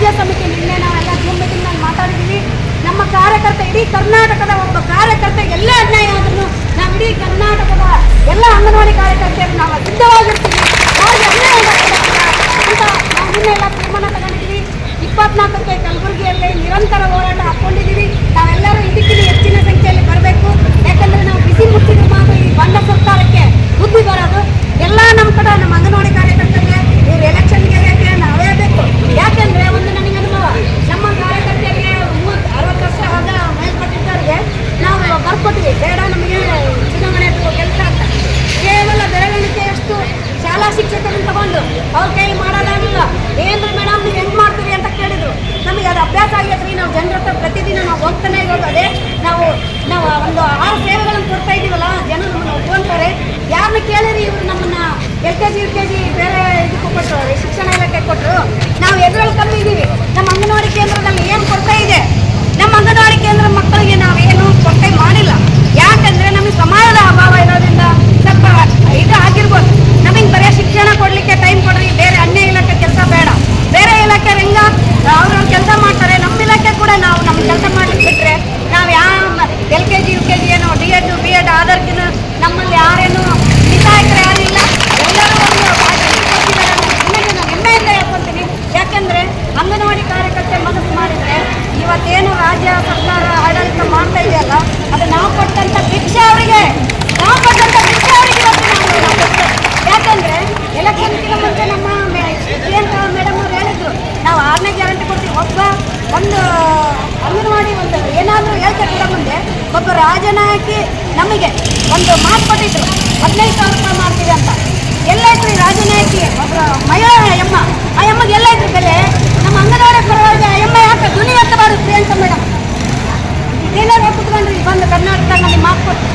ರಾಜ್ಯ ಸಮಿತಿ ನಿನ್ನೆ ನಾವೆಲ್ಲ ಜೂಮ್ ಮೀಟಿಂಗ್ನಲ್ಲಿ ಮಾತಾಡಿದ್ದೀವಿ. ನಮ್ಮ ಕಾರ್ಯಕರ್ತ ಇಡೀ ಕರ್ನಾಟಕದ ಒಬ್ಬ ಕಾರ್ಯಕರ್ತ ಎಲ್ಲ ಅನ್ಯಾಯ ಆದ್ರೂ ನಾವು ಇಡೀ ಕರ್ನಾಟಕದ ಎಲ್ಲ ಅಂಗನವಾಡಿ ಕಾರ್ಯಕರ್ತೆಯರು ನಾವು ಸಿದ್ಧವಾಗಿರ್ತೀವಿ. ಯಾರಿಗೆ ಅನ್ಯಾಯ ಅಂತ ನಾವು ನಿನ್ನೆಲ್ಲ ತೀರ್ಮಾನ ತಗೊಂಡಿದ್ದೀವಿ. 24ಕ್ಕೆ ಕಲಬುರಗಿಯಲ್ಲಿ ನಿರಂತರ ಹೋರಾಟ ಹಾಕ್ಕೊಂಡಿದ್ದೀವಿ. ನಾವೆಲ್ಲರೂ ಇದಕ್ಕಿಂತ ಹೆಚ್ಚಿನ ಸಂಖ್ಯೆಯಲ್ಲಿ ಬರಬೇಕು. ಯಾಕಂದರೆ ನಾವು ಬಿಸಿ ಮುಟ್ಟಿದ ಮಾತು ಈ ಬಂಡ ಸರ್ಕಾರಕ್ಕೆ ಬುದ್ಧಿ ಬರೋದು ಎಲ್ಲ ನಮ್ಮ ಕಡೆ ನಮ್ಮ ಅಂಗನವಾಡಿ ಕಾರ್ಯಕರ್ತರಿಗೆ ಇವ್ರು ಎಲೆಕ್ಷನ್ಗೆ ನಾವೇ ಬೇಕು. ಯಾಕೆಂದರೆ ಒಂದು ನನಗೆ ಅನುಭವ, ನಮ್ಮ ಕಾರ್ಯಕರ್ತರಿಗೆ 60 ವರ್ಷ ಆದ ಮೇಲ್ಪಟ್ಟಿದ್ದವರಿಗೆ ನಾವು ಬರ್ಕೊಟ್ವಿ, ಬೇಡ ನಮಗೆ ಚುನಾವಣೆ ಕೆಲಸ ಅಂತ. ಕೇವಲ ಬೆರಳಿಕೆಯಷ್ಟು ಶಾಲಾ ಶಿಕ್ಷಕರನ್ನು ತಗೊಂಡು ಅವ್ರ ಕೈಲಿ ಮಾಡೋದಾಗಿಲ್ಲ. ಏನ್ರಿ ಮೇಡಮ್ ನೀವು ಹೆಂಗೆ ಮಾಡ್ತೀರಿ ಅಂತ ಕೇಳಿದ್ರು. ನಮಗೆ ಅದು ಅಭ್ಯಾಸ ಆಗೈತ್ರಿ. ನಾವು ಜನರ ಹತ್ರ ಪ್ರತಿದಿನ ನಾವು ಹೋಗ್ತಾನೆ ಇರೋದು ಅದೇ. ನಾವು ಒಂದು 6 ಸೇವೆಗಳನ್ನು ಕೊಡ್ತಾ ಇದ್ದೀವಲ್ಲ, ಜನ ನಮ್ಮನ್ನು ಒಪ್ಕೊಂತಾರೆ. ಯಾರನ್ನ ಕೇಳಿರಿ ಇವರು ನಮ್ಮನ್ನ LKG UKG ಬೇರೆ ಇದಕ್ಕೂ ಕೊಟ್ಟರು, ಶಿಕ್ಷಣ ಇಲಾಖೆ ಕೊಟ್ಟರು. ನಾವು ಎದುರಲ್ಲಿ ಕಮ್ಮಿ ಇದ್ದೀವಿ. ನಮ್ಮ ಅಂಗನವಾಡಿ ಕೇಂದ್ರದಲ್ಲಿ ಏನು ಕೊರತೆ ಇದೆ, ನಮ್ಮ ಅಂಗನವಾಡಿ ಕೇಂದ್ರ ಮಕ್ಕಳಿಗೆ ನಾವೇನು ಕೊರತೆ ಮಾಡಿಲ್ಲ. ಯಾಕಂದರೆ ನಮಗೆ ಸಮಯದ ಅಭಾವ ಇರೋದ್ರಿಂದ ಸ್ವಲ್ಪ ಇದು ಆಗಿರ್ಬೋದು. ನಮಗೆ ಬರೀ ಶಿಕ್ಷಣ ಕೊಡಲಿಕ್ಕೆ ಟೈಮ್ ಕೊಡ್ರಿ, ಬೇರೆ ಅನ್ಯ ಇಲಾಖೆ ಕೆಲಸ ಬೇಡ. ಬೇರೆ ಇಲಾಖೆ ಹೆಂಗ ಅವ್ರ ಕೆಲಸ ಮಾಡ್ತಾರೆ, ನಮ್ಮ ಇಲಾಖೆ ಕೂಡ ನಾವು ನಮ್ಮ ಕೆಲಸ ಮಾಡ್ಲಿಕ್ಕೆ ಬಿಟ್ಟರೆ ನಾವು LKG UKG ಏನೋ D.Ed B.Ed ಆಧಾರ್ಕಿನ ನಮ್ಮಲ್ಲಿ ಯಾರೇನು ನಿಸಾಯಕರು ಯಾರಿಲ್ಲ. ಎಲ್ಲರೂ ಒಂದು ಹೆಮ್ಮೆಯಿಂದ ಹೇಳ್ಕೊಳ್ತೀನಿ. ಯಾಕೆಂದರೆ ಅಂಗನವಾಡಿ ಕಾರ್ಯಕರ್ತೆ ಮನಸ್ಸು ಮಾಡಿದರೆ ಇವತ್ತೇನು ರಾಜ್ಯ ಸರ್ಕಾರ ಆಡಳಿತ ಮಾಡ್ತಾ ಇದೆಯಲ್ಲ, ಅದು ನಾವು ಕೊಟ್ಟಂಥ ಭಿಕ್ಷೆ ಅವರಿಗೆ, ನಾವು ಕೊಟ್ಟಂಥ ಭಿಕ್ಷೆ ಅವರಿಗೆ ಇವತ್ತು ನಾವು ಕೊಡ್ತೇವೆ. ಯಾಕಂದರೆ ಎಲೆಕ್ಷನ್ಗಿಂತ ಮುಂಚೆ ನಮ್ಮ ಪ್ರಿಯಾಂಕಾ ಮೇಡಮ್ ಅವರು ಹೇಳಿದ್ರು, ನಾವು 6ನೇ ಗ್ಯಾರಂಟಿ ಕೊಡ್ತೀವಿ. ಒಂದು ಅಂಗನವಾಡಿ ಒಂದು ಏನಾದರೂ ಹೇಳ್ತಾ ಕೂಡ ಮುಂದೆ ಒಬ್ಬ ರಾಜನಾಯಕಿ ನಮಗೆ ಒಂದು ಮಾತು ಕೊಟ್ಟಿದ್ರು, 15,000 ರೂಪಾಯಿ ಮಾಡ್ತೀವಿ ಅಂತ. ಎಲ್ಲೈತ್ರಿ ರಾಜನಾಯಕಿ ಒಬ್ಬ ಮಹಿಳಾ ಅಮ್ಮ, ಆ ಅಮ್ಮಗೆ ಎಲ್ಲೈತ್ರಿ ಬೆಲೆ? ನಮ್ಮ ಅಂಗನವಾಡಿ ಪರವಾಗಿ ಆ ಅಮ್ಮ ಯಾಕೆ ಧ್ವನಿ ಎತ್ತಬಾರ್ದು? ಪ್ರಿಯಾಂಕಾ ಮೇಡಮ್ ಏನಾದ್ರು ಕುತ್ಕೊಂಡ್ರಿ ಬಂದು ಕರ್ನಾಟಕದಾಗ ನಮಗೆ ಮಾತು ಕೊಟ್ಟು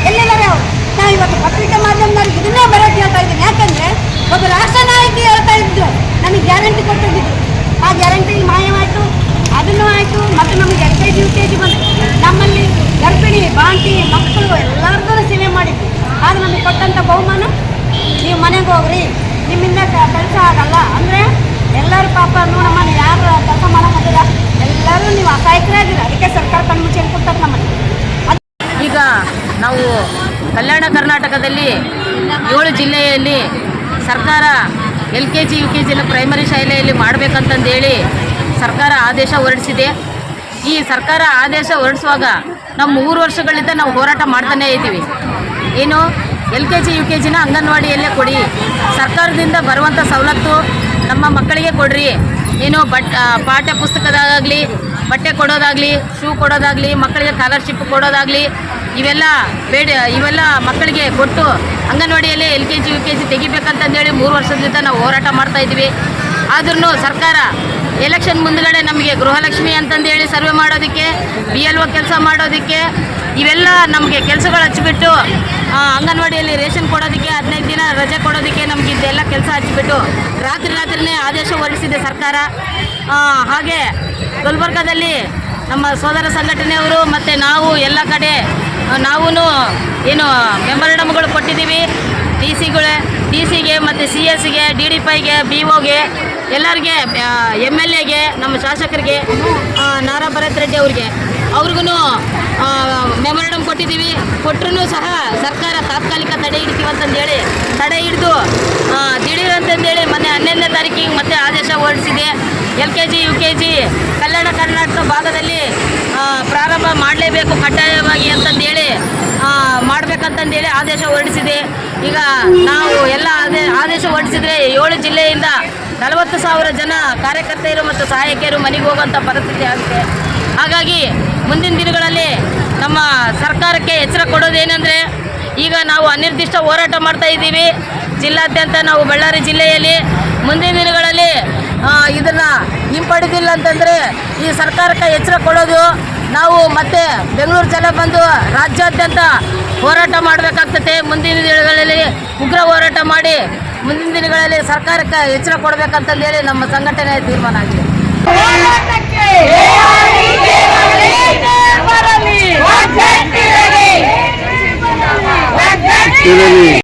ಎಲ್ಲಿದ್ದಾರೆ ಅವರು? ನಾವು ಇವತ್ತು ಪತ್ರಿಕಾ ಮಾಧ್ಯಮದವ್ರಿಗೆ ಇದನ್ನೇ ಬರೋಕ್ಕೆ ಹೇಳ್ತಾ ಇದ್ದೀನಿ. ಯಾಕಂದರೆ ಒಬ್ಬ ರಾಷ್ಟ್ರ ನಾಯಕಿ ಹೇಳ್ತಾ ಇದ್ದು ನಮಗೆ ಗ್ಯಾರಂಟಿ ಕೊಟ್ಟಿದ್ದು, ಆ ಗ್ಯಾರಂಟಿ ಮಾಯವಾಯಿತು, ಅದನ್ನೂ ಆಯಿತು. ಮತ್ತು ನಮಗೆ LKG UKG ಬಂದು ನಮ್ಮಲ್ಲಿ ಗರ್ಭಿಣಿ ಬಾಂಟಿ ಮಕ್ಕಳು ಎಲ್ಲರಿಗೂ ಸೇವೆ ಮಾಡಿದ್ವಿ. ಆಗ ನಮಗೆ ಕೊಟ್ಟಂಥ ಬಹುಮಾನ, ನೀವು ಮನೆಗೆ ಹೋಗ್ರಿ, ನಿಮ್ಮಿಂದ ಕೆಲಸ ಆಗಲ್ಲ ಅಂದರೆ ಎಲ್ಲರೂ ಪಾಪ ನಮ್ಮನ್ನು ಯಾರು ಕೆಲಸ ಮಾಡೋದಿಲ್ಲ, ಎಲ್ಲರೂ ನೀವು ಅಸಹಾಯಕರೇ ಆಗಿಲ್ಲ. ಅದಕ್ಕೆ ಸರ್ಕಾರ ಕಣ್ಮುಚ್ಚಿ ಕೊಡ್ತಾರೆ ನಮ್ಮಲ್ಲಿ. ಈಗ ನಾವು ಕಲ್ಯಾಣ ಕರ್ನಾಟಕದಲ್ಲಿ 7 ಜಿಲ್ಲೆಯಲ್ಲಿ ಸರ್ಕಾರ LKG UKG ಪ್ರೈಮರಿ ಶಾಲೆಯಲ್ಲಿ ಮಾಡಬೇಕಂತಂದೇಳಿ ಸರ್ಕಾರ ಆದೇಶ ಹೊರಡಿಸಿದೆ. ಈ ಸರ್ಕಾರ ಆದೇಶ ಹೊರಡಿಸುವಾಗ ನಾವು 3 ವರ್ಷಗಳಿಂದ ನಾವು ಹೋರಾಟ ಮಾಡ್ತಾನೇ ಇದ್ದೀವಿ. ಏನು LKG UKG ಅಂಗನವಾಡಿಯಲ್ಲೇ ಕೊಡಿ, ಸರ್ಕಾರದಿಂದ ಬರುವಂಥ ಸವಲತ್ತು ನಮ್ಮ ಮಕ್ಕಳಿಗೆ ಕೊಡ್ರಿ. ಏನು ಪಾಠ್ಯ ಪುಸ್ತಕದಾಗಲಿ, ಬಟ್ಟೆ ಕೊಡೋದಾಗಲಿ, ಶೂ ಕೊಡೋದಾಗಲಿ, ಮಕ್ಕಳಿಗೆ ಸ್ಕಾಲರ್ಶಿಪ್ ಕೊಡೋದಾಗಲಿ, ಇವೆಲ್ಲ ಮಕ್ಕಳಿಗೆ ಕೊಟ್ಟು ಅಂಗನವಾಡಿಯಲ್ಲೇ LKG UKG ತೆಗಿಬೇಕಂತಂದೇಳಿ 3 ವರ್ಷದಿಂದ ನಾವು ಹೋರಾಟ ಮಾಡ್ತಾಯಿದ್ವಿ. ಆದ್ರೂ ಸರ್ಕಾರ ಎಲೆಕ್ಷನ್ ಮುಂದ್ಗಡೆ ನಮಗೆ ಗೃಹಲಕ್ಷ್ಮಿ ಅಂತಂದೇಳಿ ಸರ್ವೆ ಮಾಡೋದಕ್ಕೆ, BLO ಕೆಲಸ ಮಾಡೋದಕ್ಕೆ, ಇವೆಲ್ಲ ನಮಗೆ ಕೆಲಸಗಳು ಹಚ್ಚಿಬಿಟ್ಟು ಅಂಗನವಾಡಿಯಲ್ಲಿ ರೇಷನ್ ಕೊಡೋದಕ್ಕೆ 15 ದಿನ ರಜೆ ಕೊಡೋದಕ್ಕೆ ನಮಗೆ ಇದೆಲ್ಲ ಕೆಲಸ ಹಚ್ಚಿಬಿಟ್ಟು ರಾತ್ರಿನೇ ಆದೇಶ ಹೊರಡಿಸಿದೆ ಸರ್ಕಾರ. ಹಾಗೆ ಗುಲ್ಬರ್ಗಾದಲ್ಲಿ ನಮ್ಮ ಸೋದರ ಸಂಘಟನೆಯವರು ಮತ್ತು ನಾವು ಎಲ್ಲ ಕಡೆ ನಾವೂ ಏನು ಮೆಮೊರಂಡಮ್ಗಳು ಕೊಟ್ಟಿದ್ದೀವಿ. DC ಗೆ ಮತ್ತು CS ಗೆ, DDPಗೆ, BOಗೆ, ಎಲ್ಲರಿಗೆ, MLAಗೆ, ನಮ್ಮ ಶಾಸಕರಿಗೆ, ನಾರಾ ಭರತ್ ರೆಡ್ಡಿ ಅವ್ರಿಗೂ ಮೆಮೊರಂಡಮ್ ಕೊಟ್ಟಿದ್ದೀವಿ. ಕೊಟ್ಟರೂ ಸಹ ಸರ್ಕಾರ ತಾತ್ಕಾಲಿಕ ತಡೆ ಹಿಡಿತೀವಂತಂದೇಳಿ ತಡೆ ಹಿಡಿದು ದಿಢೀರಂತಂದೇಳಿ ಮೊನ್ನೆ 11ನೇ ತಾರೀಕಿಗೆ ಮತ್ತೆ ಆದೇಶ ಹೊರಡಿಸಿದೆ. LKG UKG ಕಲ್ಯಾಣ ಕರ್ನಾಟಕ ಭಾಗದಲ್ಲಿ ಪ್ರಾರಂಭ ಮಾಡಲೇಬೇಕು ಕಡ್ಡಾಯವಾಗಿ ಅಂತಂದೇಳಿ ಮಾಡಬೇಕಂತಂದೇಳಿ ಆದೇಶ ಹೊರಡಿಸಿದೆ. ಈಗ ನಾವು ಎಲ್ಲ ಆದೇಶ ಹೊರಡಿಸಿದರೆ 7 ಜಿಲ್ಲೆಯಿಂದ 40,000 ಜನ ಕಾರ್ಯಕರ್ತೆಯರು ಮತ್ತು ಸಹಾಯಕಿಯರು ಮನೆಗೆ ಹೋಗುವಂಥ ಪರಿಸ್ಥಿತಿ ಆಗಿದೆ. ಹಾಗಾಗಿ ಮುಂದಿನ ದಿನಗಳಲ್ಲಿ ನಮ್ಮ ಸರ್ಕಾರಕ್ಕೆ ಎಚ್ಚರ ಕೊಡೋದೇನೆಂದರೆ, ಈಗ ನಾವು ಅನಿರ್ದಿಷ್ಟ ಹೋರಾಟ ಮಾಡ್ತಾ ಇದ್ದೀವಿ ಜಿಲ್ಲಾದ್ಯಂತ. ನಾವು ಬಳ್ಳಾರಿ ಜಿಲ್ಲೆಯಲ್ಲಿ ಮುಂದಿನ ದಿನಗಳಲ್ಲಿ ಇದನ್ನು ಹಿಂಪಡೆದಿಲ್ಲ ಅಂತಂದರೆ ಈ ಸರ್ಕಾರಕ್ಕೆ ಎಚ್ಚರ ಕೊಡೋದು, ನಾವು ಮತ್ತೆ ಬೆಂಗಳೂರು ಜನ ಬಂದು ರಾಜ್ಯಾದ್ಯಂತ ಹೋರಾಟ ಮಾಡಬೇಕಾಗ್ತದೆ. ಮುಂದಿನ ದಿನಗಳಲ್ಲಿ ಉಗ್ರ ಹೋರಾಟ ಮಾಡಿ ಮುಂದಿನ ದಿನಗಳಲ್ಲಿ ಸರ್ಕಾರಕ್ಕೆ ಎಚ್ಚರ ಕೊಡಬೇಕಂತಂದೇಳಿ ನಮ್ಮ ಸಂಘಟನೆ ತೀರ್ಮಾನ ಆಗಿದೆ.